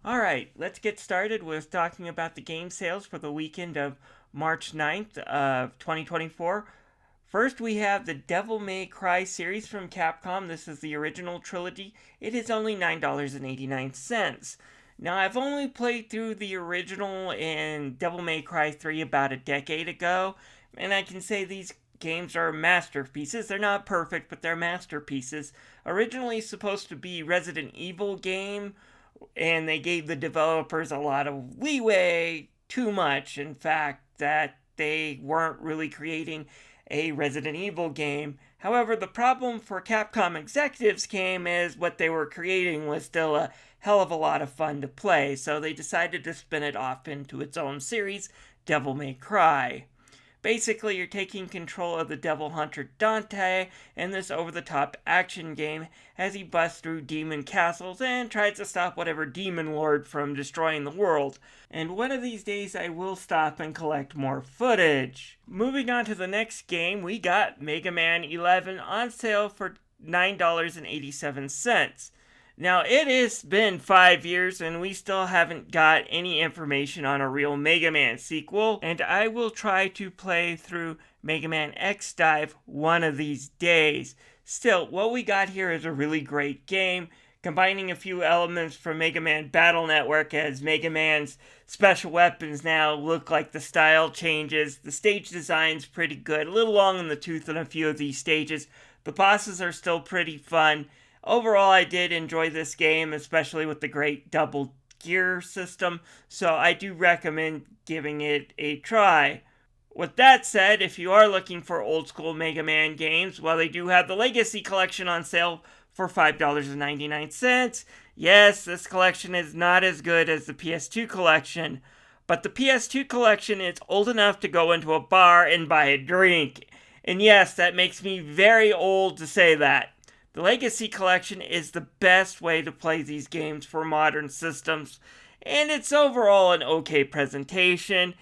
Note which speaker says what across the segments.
Speaker 1: Alright, let's get started with talking about the game sales for the weekend of March 9th of 2024. First, we have the Devil May Cry series from Capcom. This is the original trilogy. It is only $9.89. Now, I've only played through the original and Devil May Cry 3 about a decade ago, and I can say these games are masterpieces. They're not perfect, but they're masterpieces. Originally supposed to be Resident Evil game, and they gave the developers a lot of leeway, too much, in fact, that they weren't really creating a Resident Evil game. However, the problem for Capcom executives came as what they were creating was still a hell of a lot of fun to play, so they decided to spin it off into its own series, Devil May Cry. Basically, you're taking control of the devil hunter Dante in this over-the-top action game as he busts through demon castles and tries to stop whatever demon lord from destroying the world. And one of these days I will stop and collect more footage. Moving on to the next game, we got Mega Man 11 on sale for $9.87. Now, it has been 5 years and we still haven't got any information on a real Mega Man sequel, and I will try to play through Mega Man X Dive one of these days. Still, what we got here is a really great game, combining a few elements from Mega Man Battle Network as Mega Man's special weapons now look like the style changes. The stage design's pretty good, a little long in the tooth in a few of these stages. The bosses are still pretty fun. Overall, I did enjoy this game, especially with the great double gear system, so I do recommend giving it a try. With that said, if you are looking for old school Mega Man games, well, they do have the Legacy Collection on sale for $5.99. Yes, this collection is not as good as the PS2 collection, but the PS2 collection is old enough to go into a bar and buy a drink. And yes, that makes me very old to say that. The Legacy Collection is the best way to play these games for modern systems, and it's overall an okay presentation.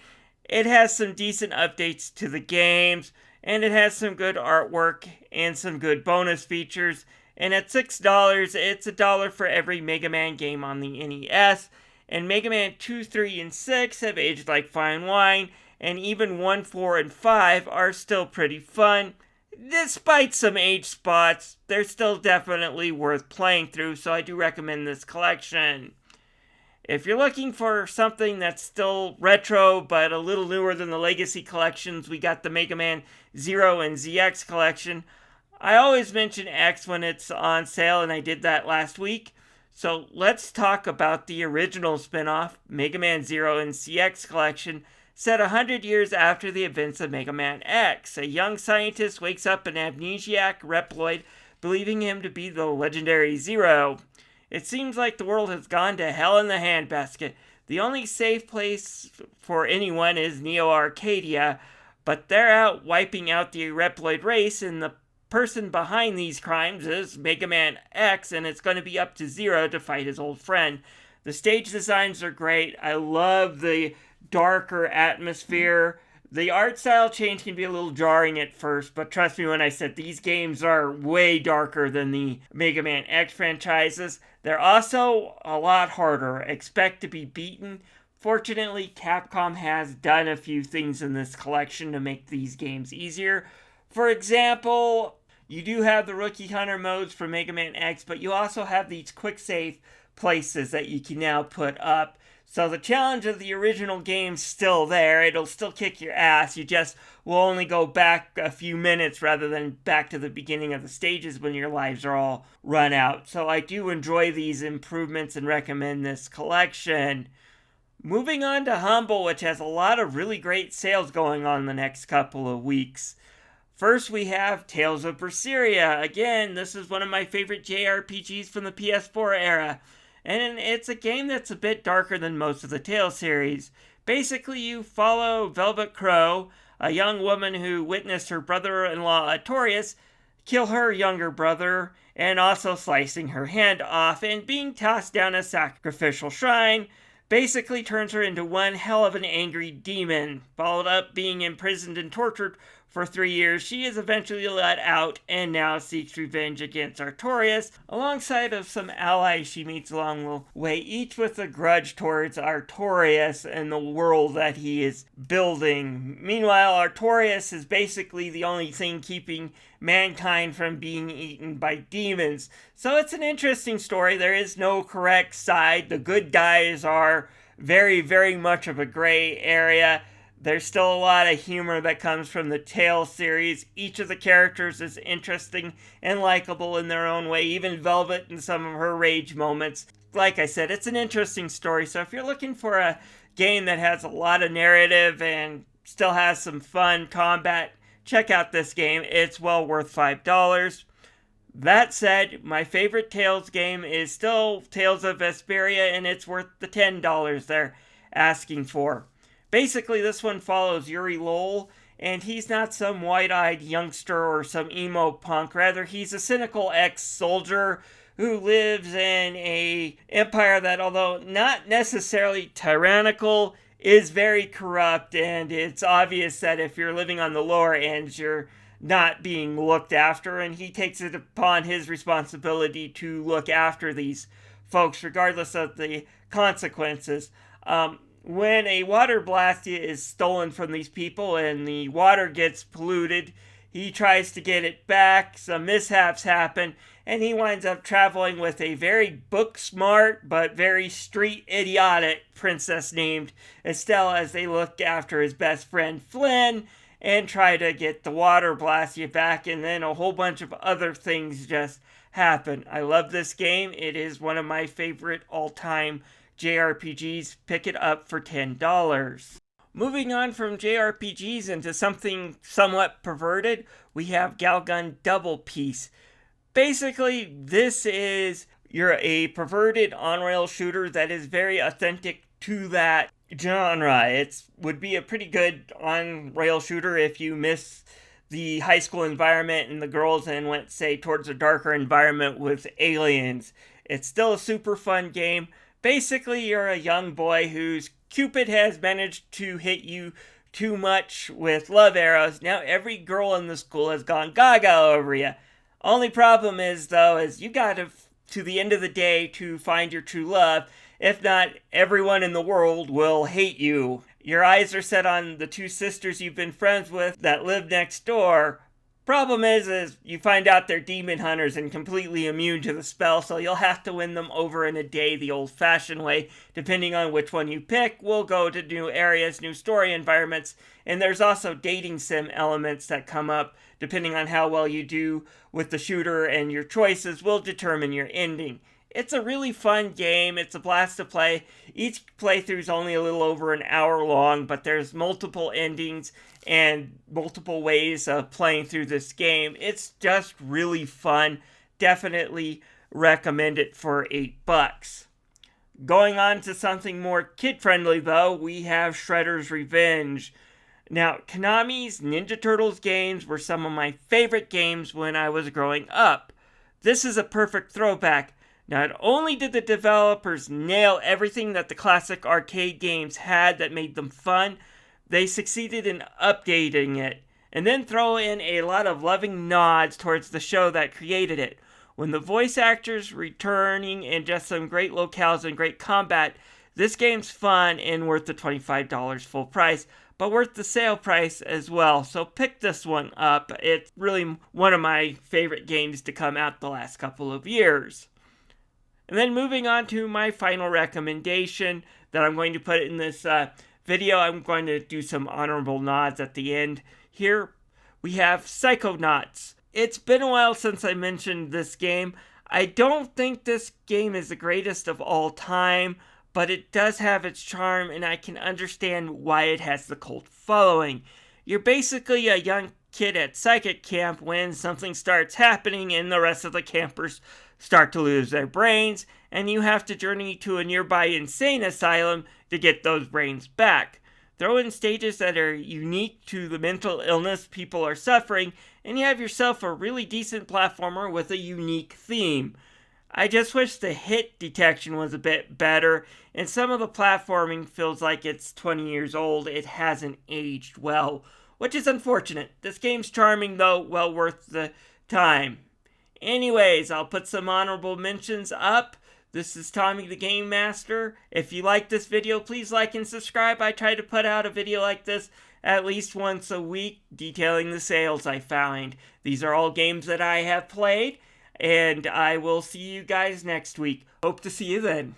Speaker 1: It has some decent updates to the games, and it has some good artwork and some good bonus features. And at $6, it's $1 for every Mega Man game on the NES, and Mega Man 2, 3, and 6 have aged like fine wine, and even 1, 4, and 5 are still pretty fun. Despite some age spots, they're still definitely worth playing through, so I do recommend this collection. If you're looking for something that's still retro but a little newer than the Legacy collections, we got the Mega Man Zero and ZX collection. I always mention X when it's on sale, and I did that last week. So let's talk about the original spin-off, Mega Man Zero and ZX collection, set 100 years after the events of Mega Man X. A young scientist wakes up an amnesiac Reploid, believing him to be the legendary Zero. It seems like the world has gone to hell in the handbasket. The only safe place for anyone is Neo Arcadia, but they're out wiping out the Reploid race, and the person behind these crimes is Mega Man X, and it's going to be up to Zero to fight his old friend. The stage designs are great. I love the darker atmosphere. The art style change can be a little jarring at first, but trust me when I said these games are way darker than the Mega Man X franchises. They're also a lot harder. Expect to be beaten. Fortunately, Capcom has done a few things in this collection to make these games easier. For example, you do have the Rookie Hunter modes for Mega Man X, but you also have these quick save places that you can now put up. So the challenge of the original game's still there. It'll still kick your ass. You just will only go back a few minutes rather than back to the beginning of the stages when your lives are all run out. So I do enjoy these improvements and recommend this collection. Moving on to Humble, which has a lot of really great sales going on the next couple of weeks. First, we have Tales of Berseria. Again, this is one of my favorite JRPGs from the PS4 era. And it's a game that's a bit darker than most of the Tales series. Basically, you follow Velvet Crow, a young woman who witnessed her brother-in-law Artorias kill her younger brother, and also slicing her hand off and being tossed down a sacrificial shrine. Basically turns her into one hell of an angry demon, followed up being imprisoned and tortured for 3 years, she is eventually let out and now seeks revenge against Artorias, alongside of some allies she meets along the way, each with a grudge towards Artorias and the world that he is building. Meanwhile, Artorias is basically the only thing keeping mankind from being eaten by demons. So it's an interesting story. There is no correct side. The good guys are very, very much of a gray area. There's still a lot of humor that comes from the Tales series. Each of the characters is interesting and likable in their own way, even Velvet in some of her rage moments. Like I said, it's an interesting story, so if you're looking for a game that has a lot of narrative and still has some fun combat, check out this game. It's well worth $5. That said, my favorite Tales game is still Tales of Vesperia, and it's worth the $10 they're asking for. Basically, this one follows Yuri Lowell, and he's not some wide-eyed youngster or some emo punk. Rather, he's a cynical ex-soldier who lives in an empire that, although not necessarily tyrannical, is very corrupt, and it's obvious that if you're living on the lower ends, you're not being looked after, and he takes it upon his responsibility to look after these folks, regardless of the consequences. When a water blastia is stolen from these people and the water gets polluted, he tries to get it back, some mishaps happen, and he winds up traveling with a very book-smart but very street-idiotic princess named Estelle as they look after his best friend Flynn and try to get the water blastia back, and then a whole bunch of other things just happen. I love this game. It is one of my favorite all-time JRPGs. Pick it up for $10. Moving on from JRPGs into something somewhat perverted, we have Galgun Double Peace. Basically, this is you're a perverted on-rail shooter that is very authentic to that genre. It would be a pretty good on-rail shooter if you miss the high school environment and the girls and went, say, towards a darker environment with aliens. It's still a super fun game. Basically, you're a young boy whose Cupid has managed to hit you too much with love arrows. Now every girl in the school has gone gaga over you. Only problem is, though, is you got to the end of the day to find your true love. If not, everyone in the world will hate you. Your eyes are set on the two sisters you've been friends with that live next door. Problem is you find out they're demon hunters and completely immune to the spell, so you'll have to win them over in a day the old-fashioned way. Depending on which one you pick, we'll go to new areas, new story environments, and there's also dating sim elements that come up. Depending on how well you do with the shooter, and your choices will determine your ending. It's a really fun game. It's a blast to play. Each playthrough is only a little over an hour long, but there's multiple endings and multiple ways of playing through this game. It's just really fun. Definitely recommend it for $8. Going on to something more kid-friendly, though, we have Shredder's Revenge. Now, Konami's Ninja Turtles games were some of my favorite games when I was growing up. This is a perfect throwback. Not only did the developers nail everything that the classic arcade games had that made them fun, they succeeded in updating it, and then throw in a lot of loving nods towards the show that created it. When the voice actors returning and just some great locales and great combat, this game's fun and worth the $25 full price, but worth the sale price as well. So pick this one up. It's really one of my favorite games to come out the last couple of years. And then moving on to my final recommendation that I'm going to put in this video. I'm going to do some honorable nods at the end. Here we have Psychonauts. It's been a while since I mentioned this game. I don't think this game is the greatest of all time, but it does have its charm, and I can understand why it has the cult following. You're basically a young kid at psychic camp when something starts happening and the rest of the campers start to lose their brains, and you have to journey to a nearby insane asylum to get those brains back. Throw in stages that are unique to the mental illness people are suffering, and you have yourself a really decent platformer with a unique theme. I just wish the hit detection was a bit better, and some of the platforming feels like it's 20 years old. It hasn't aged well. which is unfortunate. This game's charming though, well worth the time. Anyways, I'll put some honorable mentions up. This is Tommy the Game Master. If you like this video, please like and subscribe. I try to put out a video like this at least once a week detailing the sales I find. These are all games that I have played, and I will see you guys next week. Hope to see you then.